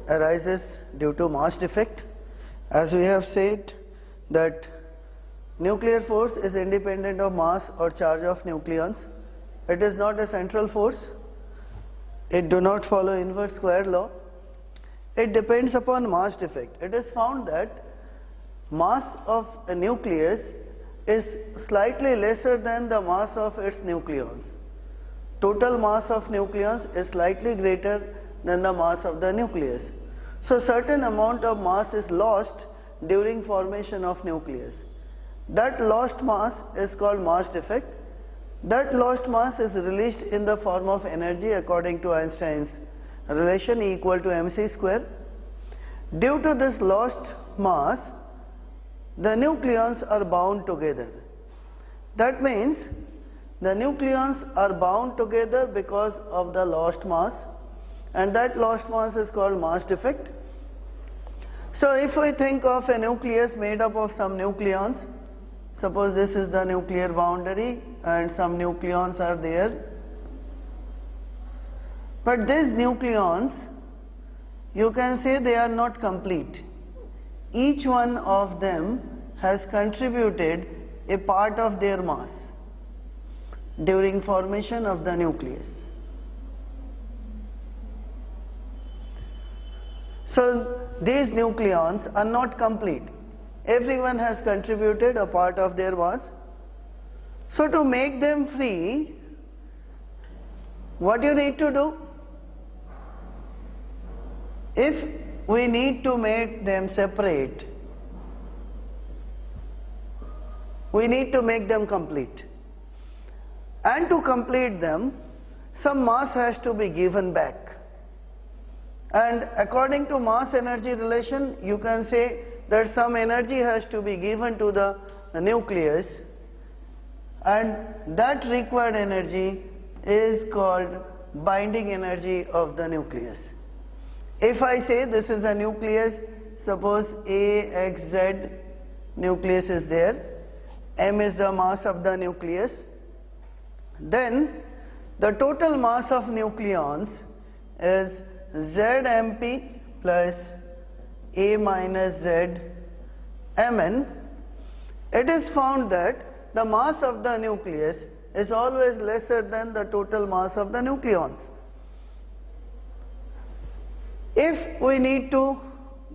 arises due to mass defect. As we have said that nuclear force is independent of mass or charge of nucleons. It is not a central force. It do not follow inverse square law. It depends upon mass defect. It is found that mass of a nucleus is slightly lesser than the mass of its nucleons. Total mass of nucleons is slightly greater than the mass of the nucleus. So certain amount of mass is lost during formation of nucleus. That lost mass is called mass defect. That lost mass is released in the form of energy according to Einstein's relation E equal to mc square. Due to this lost mass, the nucleons are bound together. That means the nucleons are bound together because of the lost mass, and that lost mass is called mass defect. So if we think of a nucleus made up of some nucleons, suppose this is the nuclear boundary and some nucleons are there, but these nucleons, you can say they are not complete. Each one of them has contributed a part of their mass during formation of the nucleus. So these nucleons are not complete. Everyone has contributed a part of their mass. So to make them free, what you need to do? If we need to make them separate, we need to make them complete. And to complete them, some mass has to be given back. And according to mass energy relation, you can say that some energy has to be given to the nucleus, and that required energy is called binding energy of the nucleus. If I say this is a nucleus, suppose A, X, Z nucleus is there, M is the mass of the nucleus, then the total mass of nucleons is ZMP plus A minus Z Mn. It is found that the mass of the nucleus is always lesser than the total mass of the nucleons. If we need to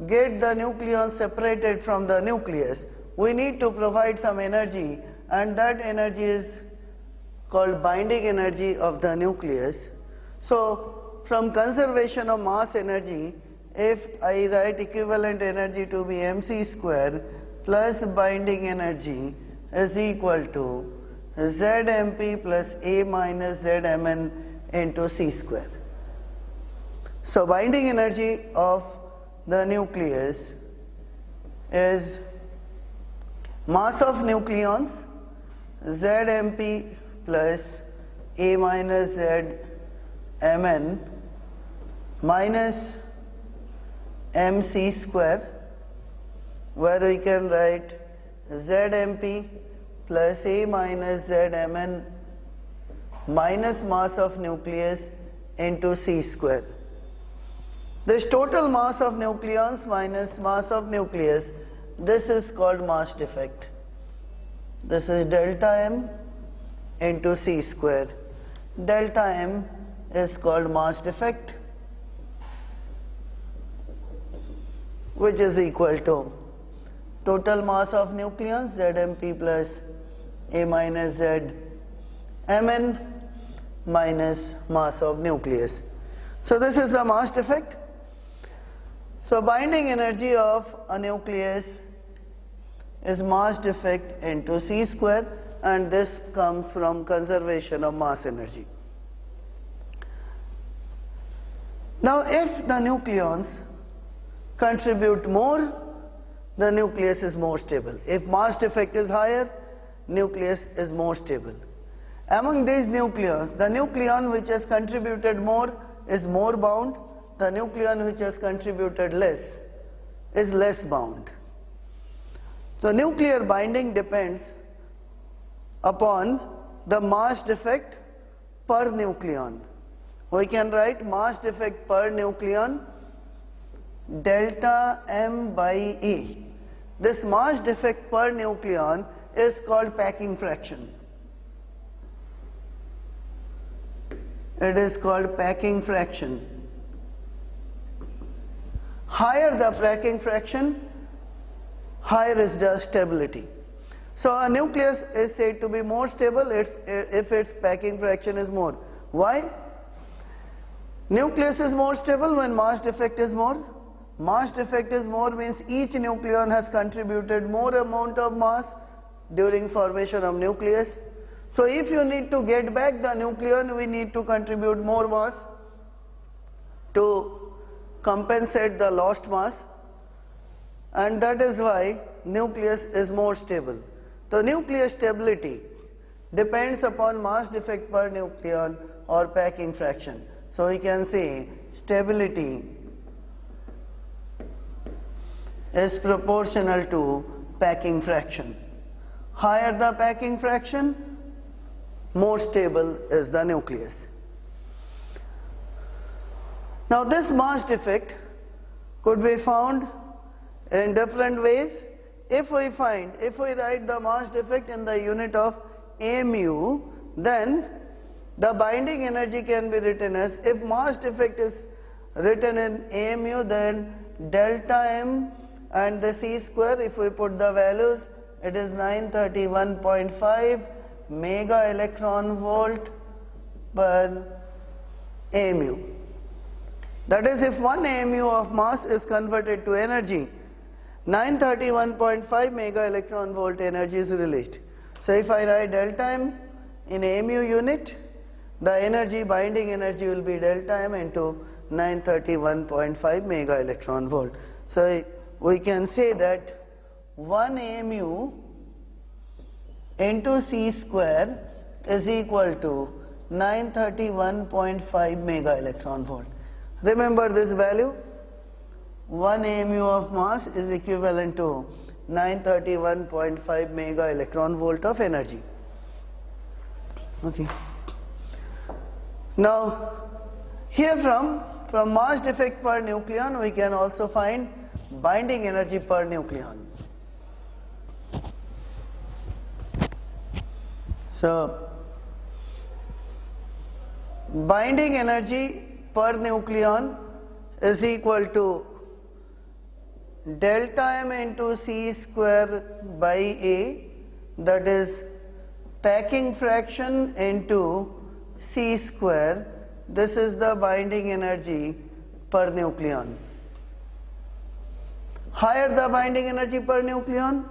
get the nucleons separated from the nucleus, we need to provide some energy, and that energy is called binding energy of the nucleus. So from conservation of mass energy, if I write equivalent energy to be mc square plus binding energy is equal to Zmp plus A minus Zmn into c square. So binding energy of the nucleus is mass of nucleons Zmp plus A minus Zmn minus mc square, where we can write Zmp plus A minus Zmn minus mass of nucleus into c square. This total mass of nucleons minus mass of nucleus, this is called mass defect. This is delta m into c square. Delta m is called mass defect, which is equal to total mass of nucleons Zmp plus A minus Z Mn minus mass of nucleus. So this is the mass defect. So binding energy of a nucleus is mass defect into c square, and this comes from conservation of mass energy. Now if the nucleons contribute more, the nucleus is more stable. If mass defect is higher, nucleus is more stable. Among these nucleons, the nucleon which has contributed more is more bound, the nucleon which has contributed less is less bound. So nuclear binding depends upon the mass defect per nucleon. We can write mass defect per nucleon delta M by E. This mass defect per nucleon is called packing fraction. It is called packing fraction. Higher the packing fraction, higher is the stability. So a nucleus is said to be more stable if its packing fraction is more. Why? Nucleus is more stable when mass defect is more. Mass defect is more means each nucleon has contributed more amount of mass during formation of nucleus. So if you need to get back the nucleon, we need to contribute more mass to compensate the lost mass, and that is why nucleus is more stable. The nucleus stability depends upon mass defect per nucleon or packing fraction. So we can say stability is proportional to packing fraction. Higher the packing fraction, more stable is the nucleus. Now this mass defect could be found in different ways. If we write the mass defect in the unit of mu, then the binding energy can be written as, if mass defect is written in mu, then delta M and the C square, if we put the values, it is 931.5 mega electron volt per mu. That is, if 1 mu of mass is converted to energy, 931.5 mega electron volt energy is released. So if I write delta M in mu unit, the energy, binding energy will be delta M into 931.5 mega electron volt. So we can say that 1 mu into C square is equal to 931.5 mega electron volt. Remember this value, 1 mu of mass is equivalent to 931.5 mega electron volt of energy. Okay. Now here from mass defect per nucleon, we can also find binding energy per nucleon. So binding energy per nucleon is equal to delta M into C square by A, that is packing fraction into C square. This is the binding energy per nucleon. Higher the binding energy per nucleon,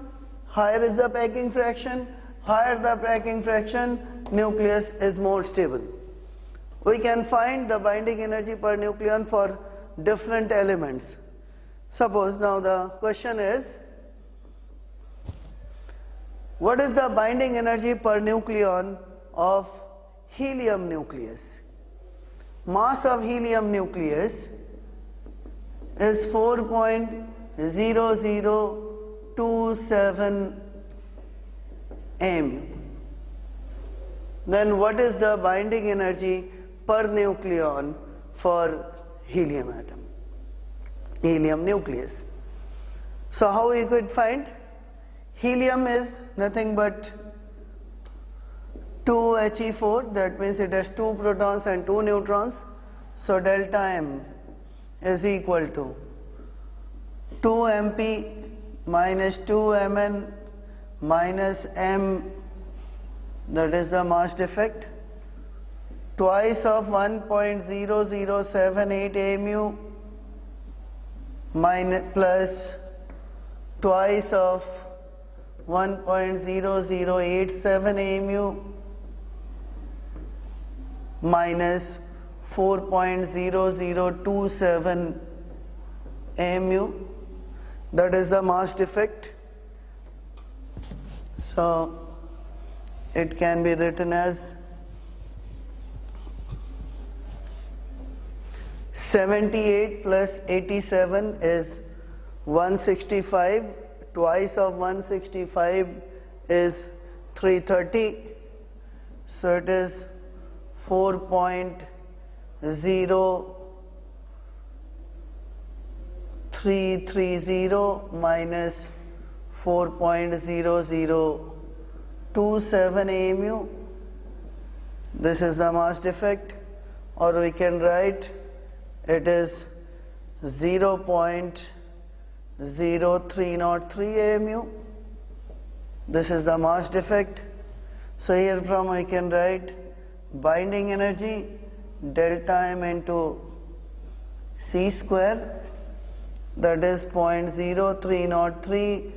higher is the packing fraction. Higher the packing fraction, nucleus is more stable. We can find the binding energy per nucleon for different elements. Suppose now the question is, what is the binding energy per nucleon of helium nucleus? Mass of helium nucleus is 4.0027 mu. Then what is the binding energy per nucleon for helium atom, helium nucleus? So how we could find? Helium is nothing but 2He4, that means it has 2 protons and 2 neutrons. So delta M is equal to 2mp minus 2mn minus m, that is the mass defect, twice of 1.0078 mu minus plus twice of 1.0087 mu minus 4.0027 mu, that is the mass defect. So it can be written as 78 plus 87 is 165, twice of 165 is 330, so it is 4.0 330 minus 4.0027 AMU. This is the mass defect, or we can write it is 0.0303 AMU. This is the mass defect. So here from I can write binding energy delta M into C square, that is 0.0303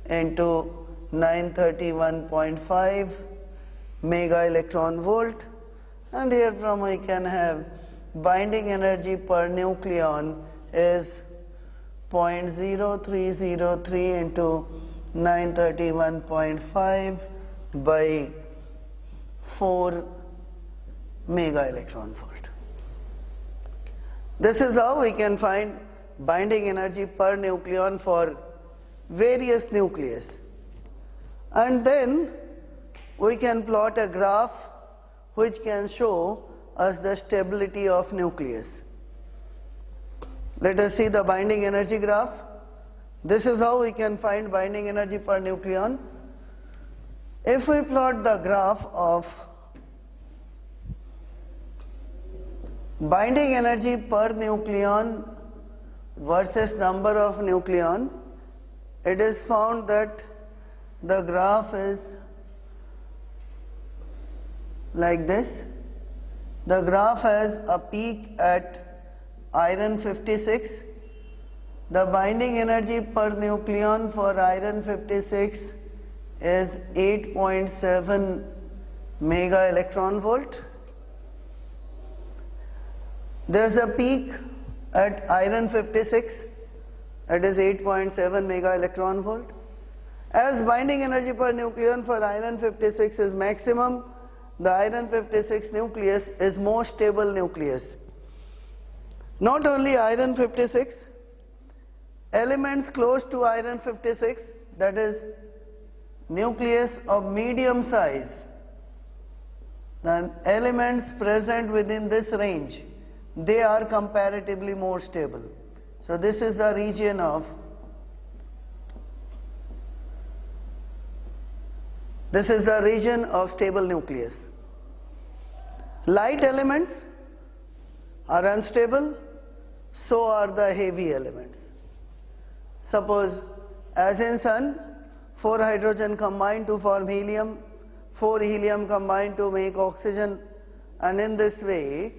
into 931.5 mega electron volt, and here from I can have binding energy per nucleon is 0.0303 into 931.5 by 4 mega electron volt. This is how we can find binding energy per nucleon for various nucleus. And then we can plot a graph which can show us the stability of nucleus. Let us see the binding energy graph. This is how we can find binding energy per nucleon. If we plot the graph of binding energy per nucleon versus number of nucleon, it is found that the graph is like this. The graph has a peak at iron 56. The binding energy per nucleon for iron 56 is 8.7 mega electron volt. There is a peak at iron 56, it is 8.7 mega electron volt. As binding energy per nucleon for iron 56 is maximum, the iron 56 nucleus is most stable nucleus. Not only iron 56, elements close to iron 56, that is nucleus of medium size, the elements present within this range, they are comparatively more stable. So this is the region of stable nucleus. Light elements are unstable, so are the heavy elements. Suppose as in sun, 4 hydrogen combine to form helium, 4 helium combine to make oxygen, and in this way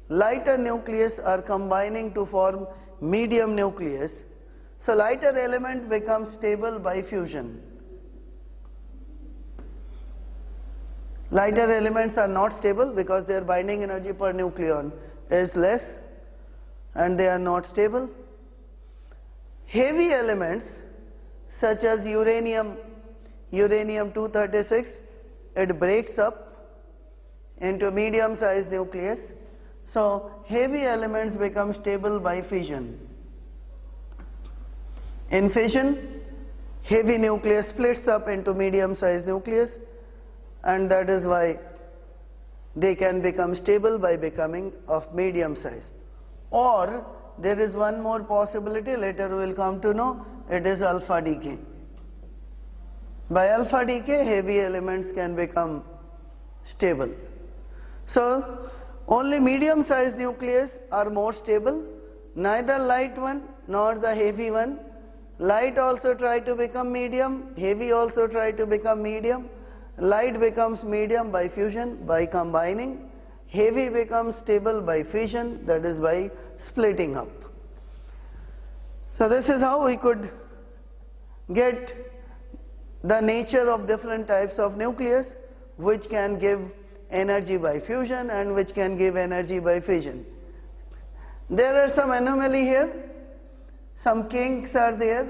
lighter nucleus are combining to form medium nucleus. So lighter element becomes stable by fusion. Lighter elements are not stable because their binding energy per nucleon is less and they are not stable. Heavy elements such as uranium 236, it breaks up into medium sized nucleus. So heavy elements become stable by fission. In fission, heavy nucleus splits up into medium sized nucleus, and that is why they can become stable by becoming of medium size. Or there is one more possibility, later we will come to know, it is alpha decay. By alpha decay, heavy elements can become stable. So only medium sized nucleus are more stable, neither light one nor the heavy one. Light also try to become medium, heavy also try to become medium. Light becomes medium by fusion, by combining. Heavy becomes stable by fission, that is by splitting up. So this is how we could get the nature of different types of nucleus which can give energy by fusion and which can give energy by fission. There are some anomaly here, some kinks are there.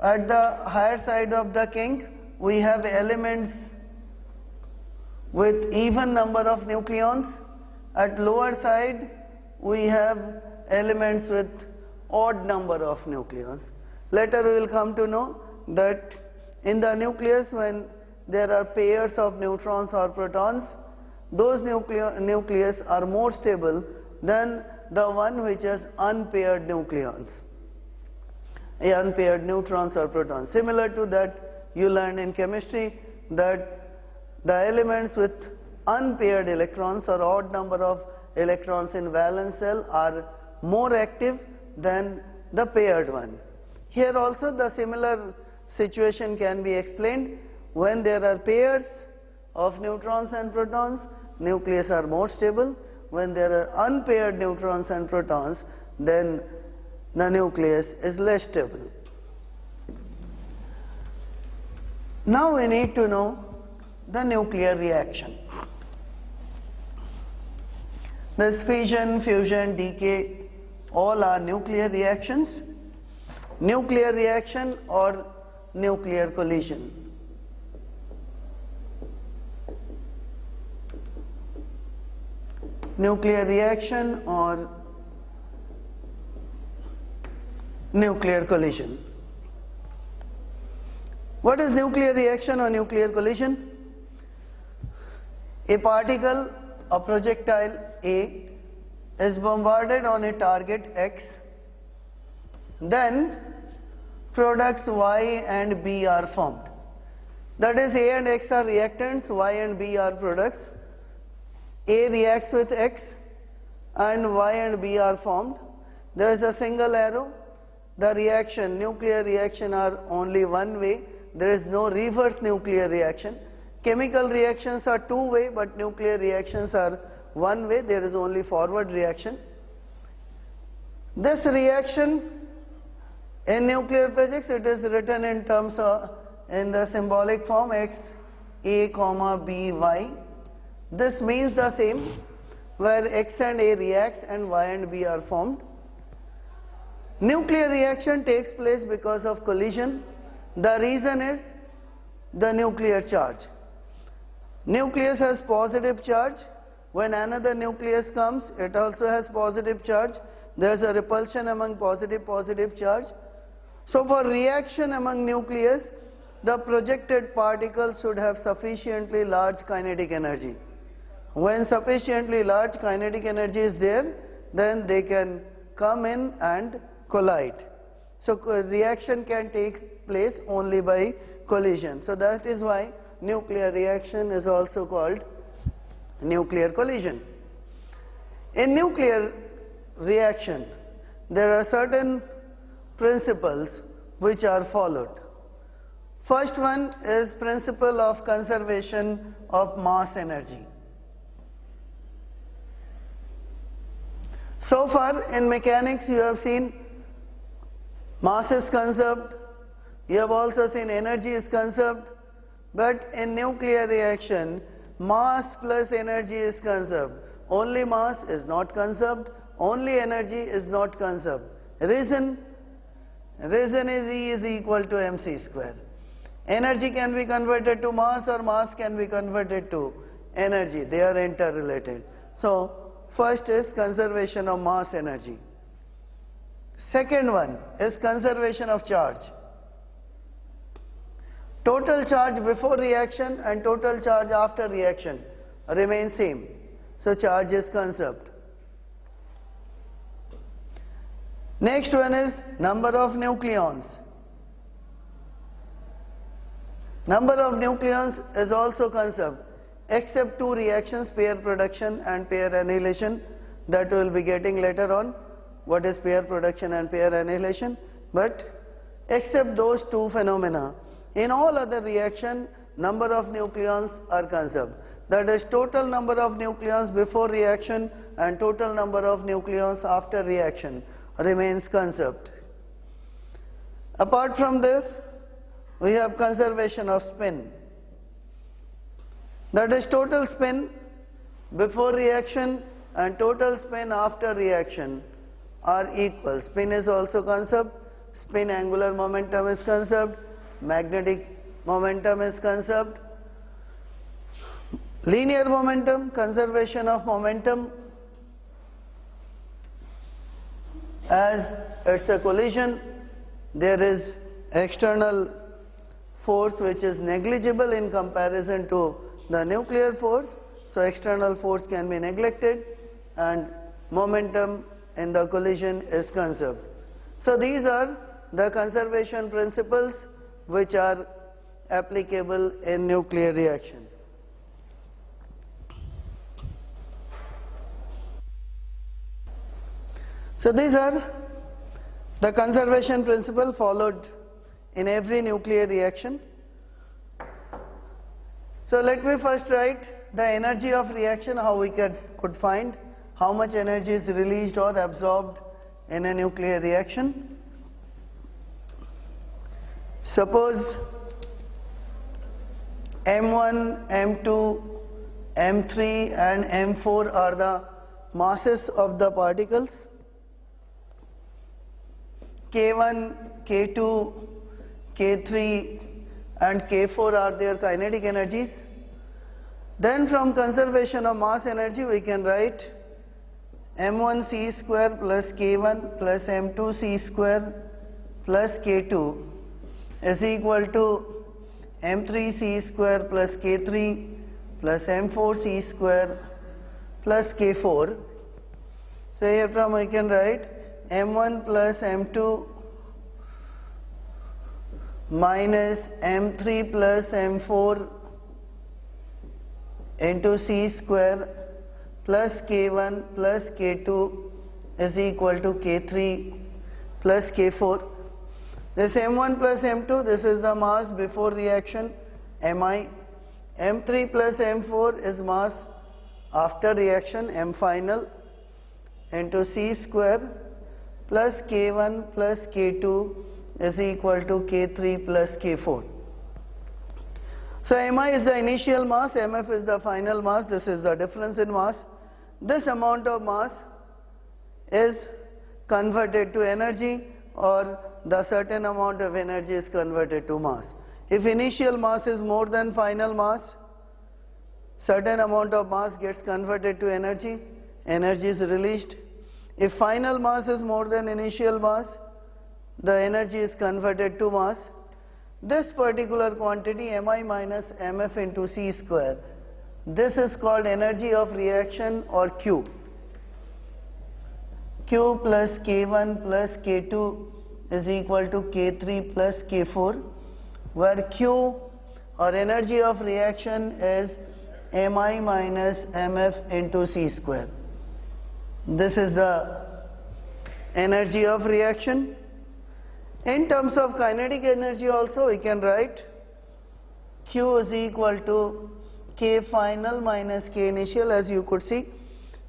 At the higher side of the kink, we have elements with even number of nucleons. At lower side, we have elements with odd number of nucleons. Later we will come to know that in the nucleus, when there are pairs of neutrons or protons, those nucleus are more stable than the one which has unpaired nucleons. unpaired neutrons or protons. Similar to that, you learned in chemistry that the elements with unpaired electrons or odd number of electrons in valence shell are more active than the paired one. Here also the similar situation can be explained. When there are pairs of neutrons and protons, nucleus are more stable. When there are unpaired neutrons and protons, then the nucleus is less stable. Now we need to know the nuclear reaction. This fission, fusion, decay, all are nuclear reactions. Nuclear reaction or nuclear collision. Nuclear reaction or nuclear collision. What is nuclear reaction or nuclear collision? A particle, a projectile A, is bombarded on a target X, then products Y and B are formed. That is, A and X are reactants, Y and B are products. A reacts with X and Y and B are formed. There is a single arrow. The reaction, nuclear reaction are only one way. There is no reverse nuclear reaction. Chemical reactions are two way, but nuclear reactions are one way. There is only forward reaction. This reaction in nuclear physics, it is written in terms of, in the symbolic form X A comma B Y. This means the same, where X and A reacts and Y and B are formed. Nuclear reaction takes place because of collision. The reason is the nuclear charge. Nucleus has positive charge. When another nucleus comes, it also has positive charge. There is a repulsion among positive charge. So for reaction among nucleus, the projected particle should have sufficiently large kinetic energy. When sufficiently large kinetic energy is there, then they can come in and collide. So reaction can take place only by collision. So that is why nuclear reaction is also called nuclear collision. In nuclear reaction, there are certain principles which are followed. First one is principle of conservation of mass energy. So far in mechanics you have seen mass is conserved, you have also seen energy is conserved, but in nuclear reaction mass plus energy is conserved. Only mass is not conserved, only energy is not conserved. Reason is E is equal to mc square. Energy can be converted to mass or mass can be converted to energy. They are interrelated. So first is conservation of mass energy. Second one is conservation of charge. Total charge before reaction and total charge after reaction remain same. So charge is conserved. Next one is number of nucleons. Number of nucleons is also conserved, except two reactions, pair production and pair annihilation, that we will be getting later on. What is pair production and pair annihilation? But except those two phenomena, in all other reaction, number of nucleons are conserved. That is, total number of nucleons before reaction and total number of nucleons after reaction remains conserved. Apart from this, we have conservation of spin. That is, total spin before reaction and total spin after reaction are equal. Spin is also conserved, spin angular momentum is conserved, magnetic momentum is conserved. Linear momentum, conservation of momentum, as it's a collision, there is external force which is negligible in comparison to the nuclear force, so external force can be neglected and momentum in the collision is conserved. So these are the conservation principles which are applicable in nuclear reaction. So these are the conservation principle followed in every nuclear reaction. So let me first write the energy of reaction, how we could find how much energy is released or absorbed in a nuclear reaction. Suppose M1, M2, M3 and M4 are the masses of the particles. K1, K2, K3 and K4 are their kinetic energies. Then from conservation of mass energy we can write M1 C square plus K1 plus M2 C square plus K2 is equal to M3 C square plus K3 plus M4 C square plus K4. So here from we can write M1 plus M2 minus M3 plus M4 into C square plus K1 plus K2 is equal to K3 plus K4. This M1 plus M2, this is the mass before reaction, Mi. M3 plus M4 is mass after reaction, M final, into C square plus K1 plus K2 is equal to K3 plus K4. So Mi is the initial mass, Mf is the final mass, this is the difference in mass. This amount of mass is converted to energy, or the certain amount of energy is converted to mass. If initial mass is more than final mass, certain amount of mass gets converted to energy, energy is released. If final mass is more than initial mass, the energy is converted to mass. This particular quantity Mi minus Mf into C square, this is called energy of reaction, or Q. Q plus K1 plus K2 is equal to K3 plus K4, where Q, or energy of reaction, is Mi minus Mf into C square. This is the energy of reaction. In terms of kinetic energy also we can write Q is equal to K final minus K initial. As you could see,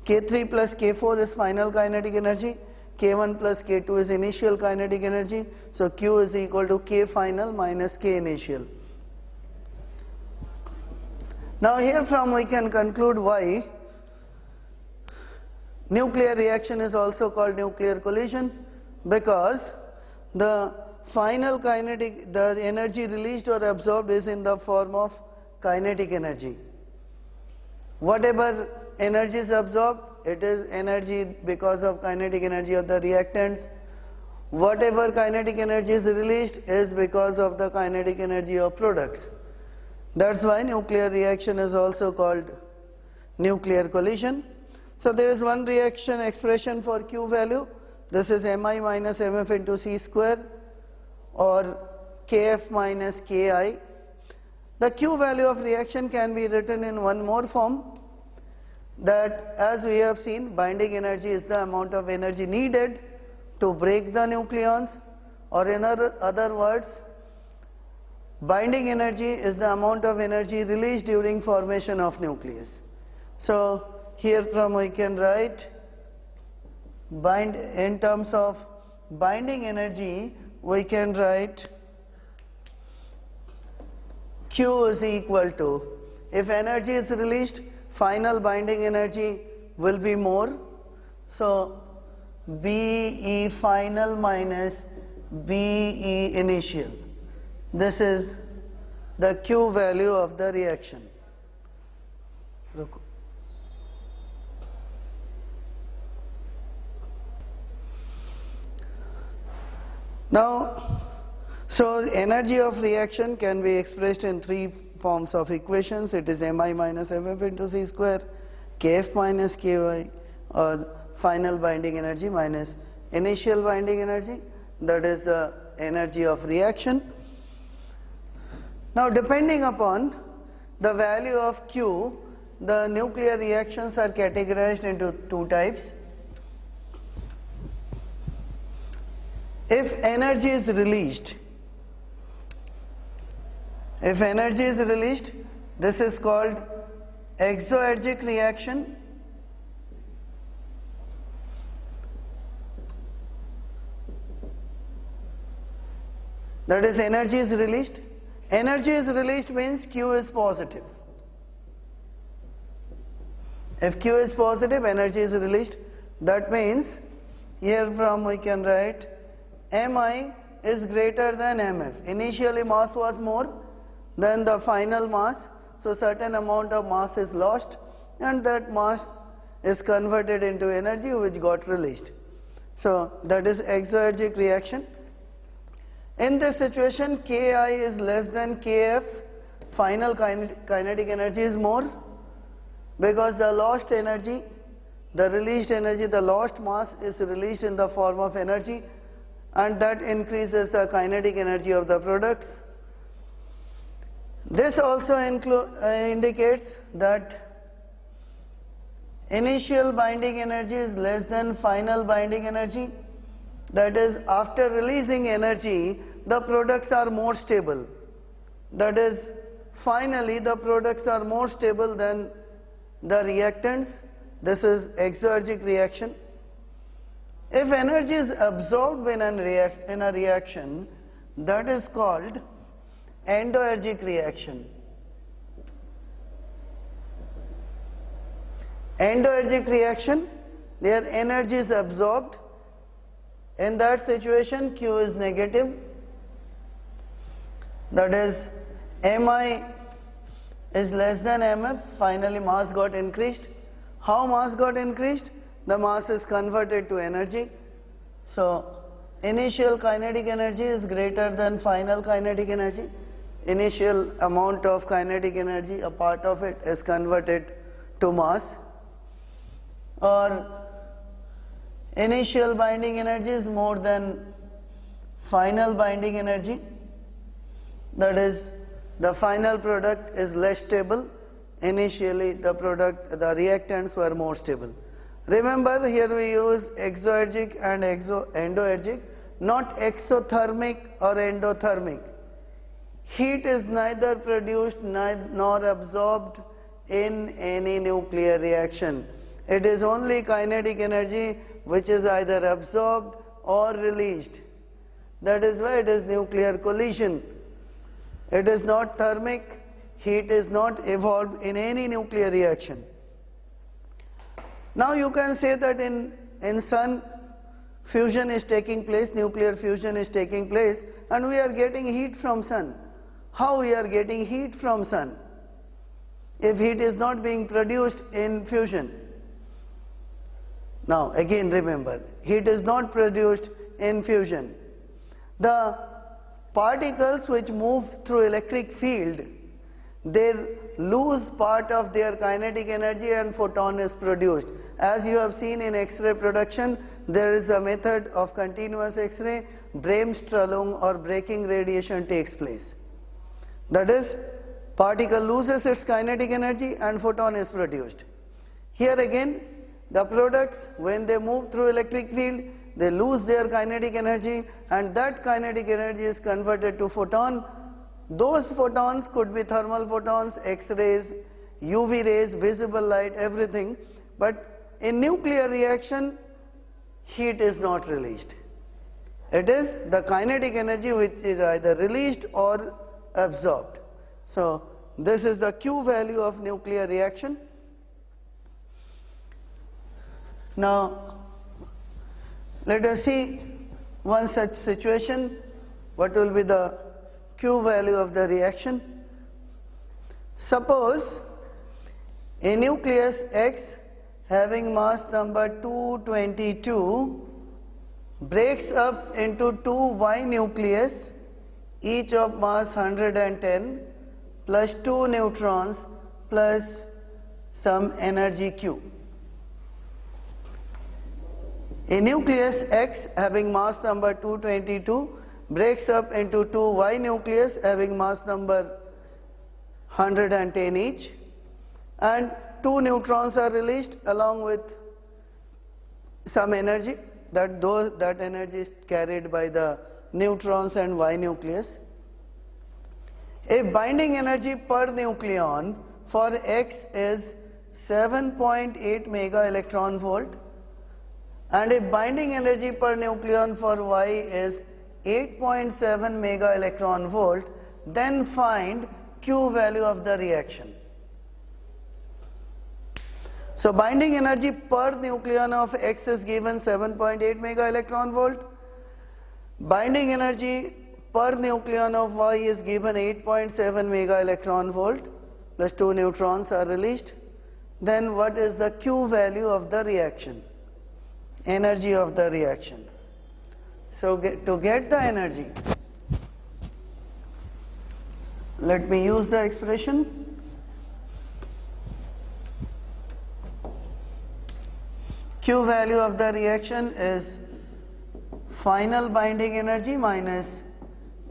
K3 plus K4 is final kinetic energy, K1 plus K2 is initial kinetic energy. So Q is equal to K final minus K initial. Now here from we can conclude why nuclear reaction is also called nuclear collision, because the final kinetic, the energy released or absorbed is in the form of kinetic energy. Whatever energy is absorbed, it is energy because of kinetic energy of the reactants. Whatever kinetic energy is released is because of the kinetic energy of products. That's why nuclear reaction is also called nuclear collision. So there is one reaction expression for Q value. This is Mi minus Mf into C square, or Kf minus Ki. The Q value of reaction can be written in one more form, that as we have seen, binding energy is the amount of energy needed to break the nucleons, or in other words, binding energy is the amount of energy released during formation of nucleus. So here from we can write in terms of binding energy, we can write Q is equal to, if energy is released, final binding energy will be more. So BE final minus BE initial. This is the Q value of the reaction. Now, so energy of reaction can be expressed in three forms of equations. It is Mi minus Mf into C square, Kf minus Ky, or final binding energy minus initial binding energy, that is the energy of reaction. Now depending upon the value of Q, the nuclear reactions are categorized into two types. If energy is released, this is called exoergic reaction. That is, energy is released. Energy is released means Q is positive. If Q is positive, energy is released. That means here from we can write Mi is greater than Mf. Initially mass was more than the final mass, so certain amount of mass is lost and that mass is converted into energy which got released. So that is exoergic reaction. In this situation, Ki is less than Kf, final kinetic energy is more, because the lost energy, the released energy, the lost mass is released in the form of energy, and that increases the kinetic energy of the products. This also indicates that initial binding energy is less than final binding energy. That is, after releasing energy, the products are more stable. That is, finally the products are more stable than the reactants. This is exoergic reaction. If energy is absorbed in a reaction, that is called endoergic reaction. Endoergic reaction, their energy is absorbed. In that situation, Q is negative. That is, Mi is less than Mf. Finally, mass got increased. How mass got increased? The mass is converted to energy. So, initial kinetic energy is greater than final kinetic energy. Initial amount of kinetic energy, a part of it is converted to mass. Or initial binding energy is more than final binding energy. That is, the final product is less stable. Initially the reactants were more stable. Remember, here we use exoergic and endoergic, not exothermic or endothermic. Heat is neither produced nor absorbed in any nuclear reaction. It is only kinetic energy which is either absorbed or released. That is why it is nuclear collision. It is not thermic. Heat is not evolved in any nuclear reaction. Now you can say that in Sun, fusion is taking place, nuclear fusion is taking place, and we are getting heat from Sun. How we are getting heat from Sun if heat is not being produced in fusion? Now again remember, heat is not produced in fusion. The particles which move through electric field, they lose part of their kinetic energy and photon is produced. As you have seen in X-ray production, there is a method of continuous X-ray, Bremsstrahlung or breaking radiation takes place. That is, particle loses its kinetic energy and photon is produced. Here again, the products, when they move through electric field, they lose their kinetic energy and that kinetic energy is converted to photon. Those photons could be thermal photons, X-rays, UV rays, visible light, everything. But in nuclear reaction, heat is not released. It is the kinetic energy which is either released or absorbed. So this is the Q value of nuclear reaction. Now let us see one such situation. What will be the Q value of the reaction? Suppose a nucleus X having mass number 222 breaks up into two Y nucleus, each of mass 110 plus 2 neutrons plus some energy Q. A nucleus X having mass number 222 breaks up into two Y nucleus having mass number 110 each, and two neutrons are released along with some energy. That energy is carried by the neutrons and Y nucleus. A binding energy per nucleon for X is 7.8 mega electron volt, and a binding energy per nucleon for Y is 8.7 mega electron volt. Then find Q value of the reaction. So binding energy per nucleon of X is given 7.8 mega electron volt. Binding energy per nucleon of Y is given 8.7 mega electron volt, plus two neutrons are released. Then what is the Q value of the reaction? Energy of the reaction. So to get the energy, let me use the expression. Q value of the reaction is final binding energy minus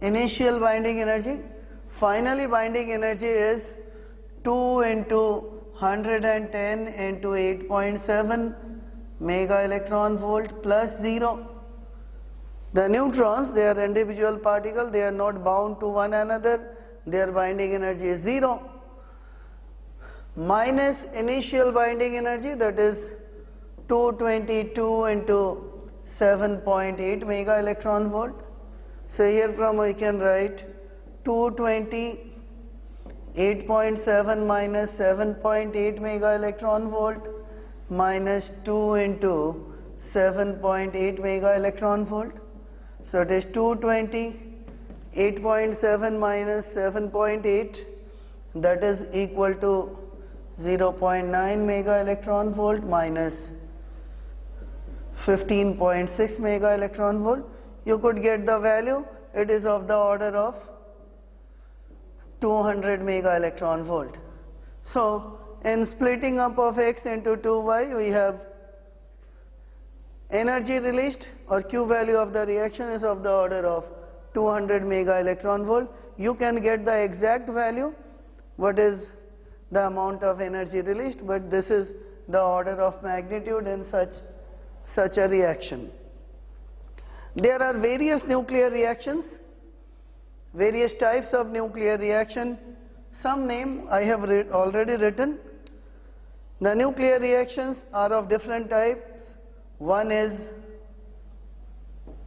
initial binding energy. Finally binding energy is 2 into 110 into 8.7 mega electron volt plus 0. The neutrons, they are individual particles, they are not bound to one another, their binding energy is 0, minus initial binding energy, that is 222 into 7.8 mega electron volt. So here from we can write 220 8.7 minus 7.8 mega electron volt minus 2 into 7.8 mega electron volt. So it is 220 8.7 minus 7.8, that is equal to 0.9 mega electron volt minus 15.6 mega electron volt. You could get the value, it is of the order of 200 mega electron volt. So in splitting up of X into 2Y, we have energy released, or Q value of the reaction is of the order of 200 mega electron volt. You can get the exact value, what is the amount of energy released, but this is the order of magnitude in such a reaction. There are various nuclear reactions, various types of nuclear reaction. Some name I have already written. The nuclear reactions are of different types. One is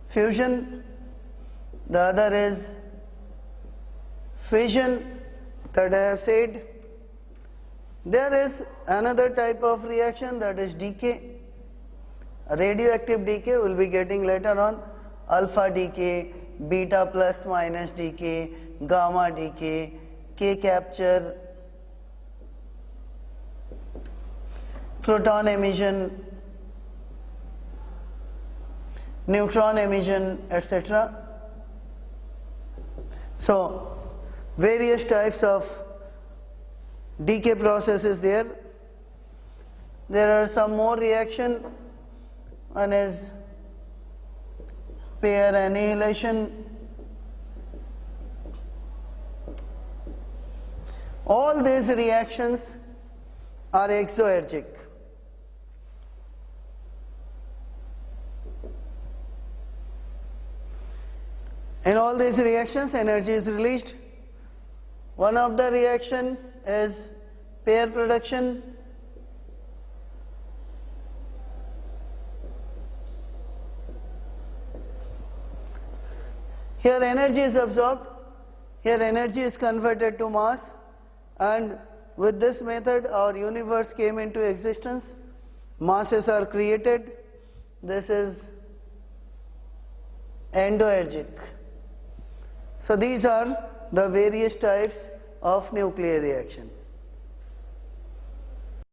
fusion, the other is fission, that I have said. There is another type of reaction, that is decay. Radioactive decay will be getting later on. Alpha decay, beta plus minus decay, gamma decay, K capture, proton emission, neutron emission, etc. So various types of decay processes there. There are some more reaction. One is pair annihilation. All these reactions are exergic. In all these reactions, energy is released. One of the reaction is pair production. Here energy is absorbed, here energy is converted to mass, and with this method our universe came into existence. Masses are created. This is endoergic. So these are the various types of nuclear reaction.